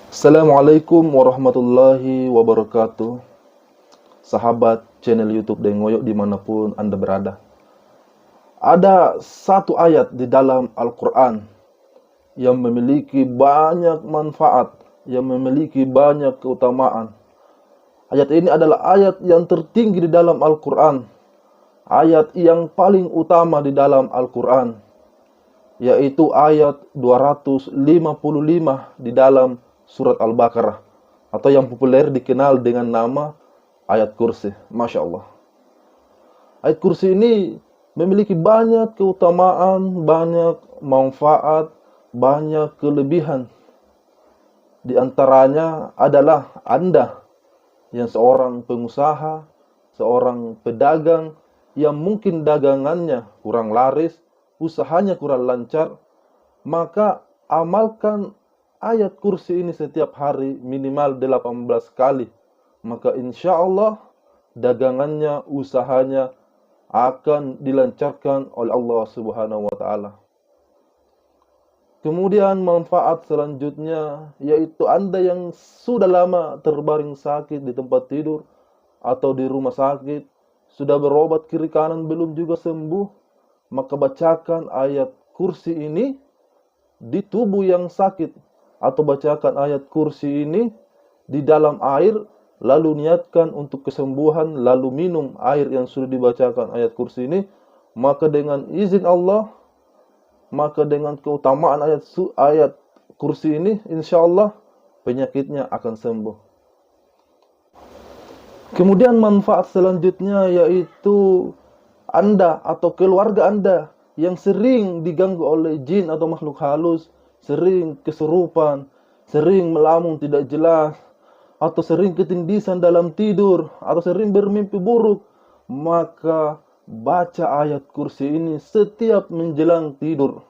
Assalamualaikum warahmatullahi wabarakatuh. Sahabat channel YouTube Dengoyo dimanapun Anda berada. Ada satu ayat di dalam Al-Quran yang memiliki banyak manfaat, yang memiliki banyak keutamaan. Ayat ini adalah ayat yang tertinggi di dalam Al-Quran, ayat yang paling utama di dalam Al-Quran, yaitu ayat 255 di dalam surat Al-Baqarah, atau yang populer dikenal dengan nama ayat kursi. Masya Allah. Ayat kursi ini memiliki banyak keutamaan, banyak manfaat, banyak kelebihan. Di antaranya adalah Anda yang seorang pengusaha, seorang pedagang yang mungkin dagangannya kurang laris, usahanya kurang lancar, maka amalkan ayat kursi ini setiap hari minimal 18 kali. Maka insya Allah dagangannya, usahanya akan dilancarkan oleh Allah Subhanahu wa Ta'ala. Kemudian manfaat selanjutnya yaitu Anda yang sudah lama terbaring sakit di tempat tidur atau di rumah sakit, sudah berobat kiri kanan belum juga sembuh, maka bacakan ayat kursi ini di tubuh yang sakit, atau bacakan ayat kursi ini di dalam air, lalu niatkan untuk kesembuhan, lalu minum air yang sudah dibacakan ayat kursi ini, maka dengan izin Allah, maka dengan keutamaan ayat kursi ini, insya Allah penyakitnya akan sembuh. Kemudian manfaat selanjutnya yaitu Anda atau keluarga Anda yang sering diganggu oleh jin atau makhluk halus, sering kesurupan, sering melamun tidak jelas, atau sering ketindisan dalam tidur, atau sering bermimpi buruk, maka baca ayat kursi ini setiap menjelang tidur.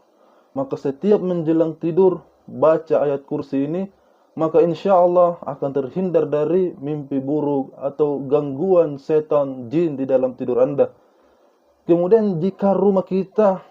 Maka setiap menjelang tidur, baca ayat kursi ini, maka insya Allah akan terhindar dari mimpi buruk atau gangguan setan jin di dalam tidur Anda. Kemudian jika rumah kita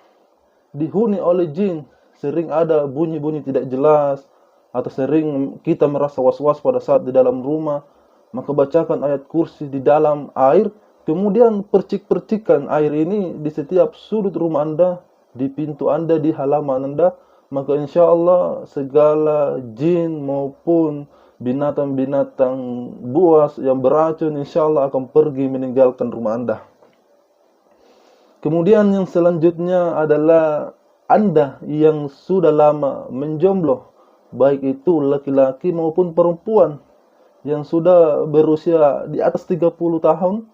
dihuni oleh jin, sering ada bunyi-bunyi tidak jelas, atau sering kita merasa was-was pada saat di dalam rumah, maka bacakan ayat kursi di dalam air, kemudian percik-percikan air ini di setiap sudut rumah Anda, di pintu Anda, di halaman Anda, maka insya Allah segala jin maupun binatang-binatang buas yang beracun insya Allah akan pergi meninggalkan rumah Anda. Kemudian yang selanjutnya adalah Anda yang sudah lama menjomblo, baik itu laki-laki maupun perempuan yang sudah berusia di atas 30 tahun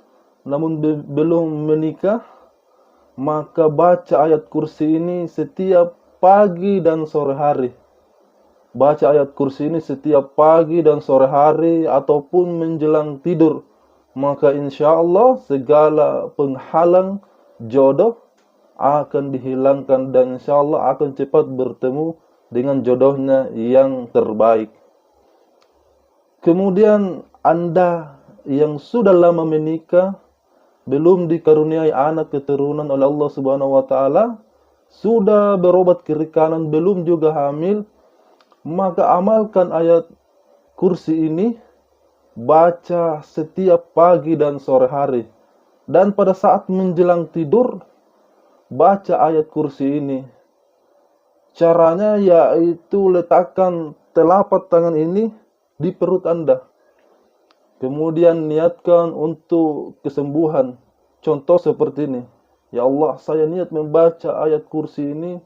namun belum menikah, maka baca ayat kursi ini setiap pagi dan sore hari. Baca ayat kursi ini setiap pagi dan sore hari ataupun menjelang tidur, maka insya Allah segala penghalang jodoh akan dihilangkan dan insya Allah akan cepat bertemu dengan jodohnya yang terbaik. Kemudian Anda yang sudah lama menikah, belum dikaruniai anak keturunan oleh Allah Subhanahu wa Ta'ala, sudah berobat kiri kanan belum juga hamil, maka amalkan ayat kursi ini, baca setiap pagi dan sore hari. Dan pada saat menjelang tidur, baca ayat kursi ini. Caranya yaitu letakkan telapak tangan ini di perut Anda. Kemudian niatkan untuk kesembuhan. Contoh seperti ini. Ya Allah, saya niat membaca ayat kursi ini.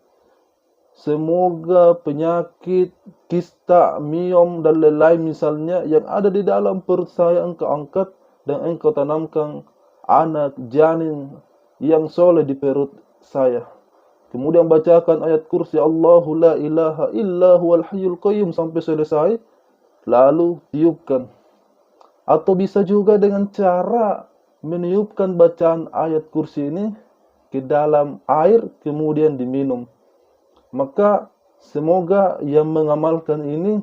Semoga penyakit, kista, miom, dan lain-lain misalnya yang ada di dalam perut saya Engkau angkat dan Engkau tanamkan anak janin yang soleh di perut saya. Kemudian bacakan ayat kursi Allahu la ilaha illa huwal hayyul qayyum sampai selesai, lalu tiupkan. Atau bisa juga dengan cara meniupkan bacaan ayat kursi ini ke dalam air kemudian diminum. Maka semoga yang mengamalkan ini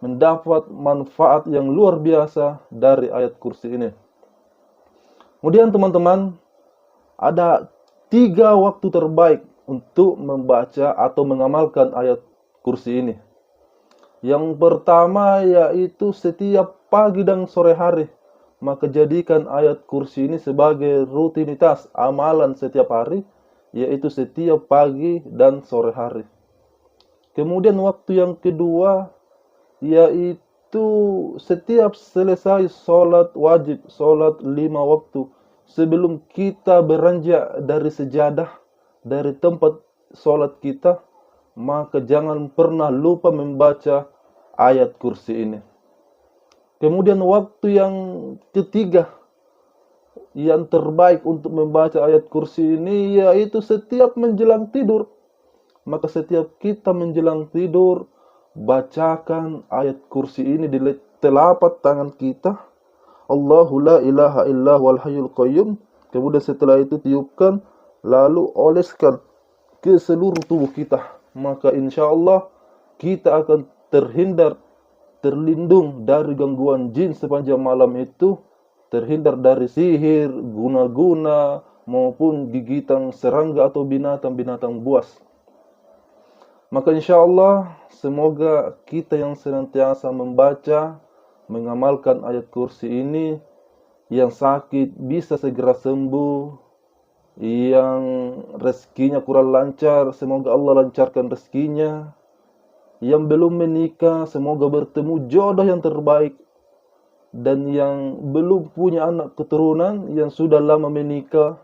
mendapat manfaat yang luar biasa dari ayat kursi ini. Kemudian teman-teman, ada 3 waktu terbaik untuk membaca atau mengamalkan ayat kursi ini. Yang pertama yaitu setiap pagi dan sore hari. Maka jadikan ayat kursi ini sebagai rutinitas amalan setiap hari, yaitu setiap pagi dan sore hari. Kemudian waktu yang kedua yaitu setiap selesai sholat wajib, sholat 5 waktu, sebelum kita beranjak dari sejadah, dari tempat sholat kita, maka jangan pernah lupa membaca ayat kursi ini. Kemudian waktu yang ketiga yang terbaik untuk membaca ayat kursi ini yaitu setiap menjelang tidur. Maka setiap kita menjelang tidur, bacakan ayat kursi ini di telapak tangan kita. Allahu la ilaha illa huwal hayyul qayyum. Kemudian setelah itu tiupkan, lalu oleskan ke seluruh tubuh kita. Maka insya Allah kita akan terlindung dari gangguan jin sepanjang malam itu, terhindar dari sihir, guna-guna, maupun gigitan serangga atau binatang-binatang buas. Maka insya Allah semoga kita yang senantiasa membaca, mengamalkan ayat kursi ini, yang sakit bisa segera sembuh, yang rezekinya kurang lancar, semoga Allah lancarkan rezekinya, yang belum menikah, semoga bertemu jodoh yang terbaik. Dan yang belum punya anak keturunan, yang sudah lama menikah,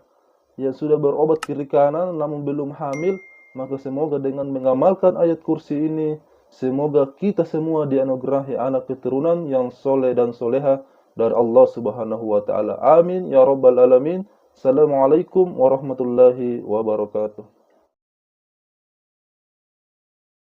yang sudah berobat kiri kanan namun belum hamil, maka semoga dengan mengamalkan ayat kursi ini, semoga kita semua dianugerahi anak keturunan yang soleh dan soleha dari Allah Subhanahu wa Ta'ala. Amin ya Rabbal Alamin. Assalamualaikum warahmatullahi wabarakatuh.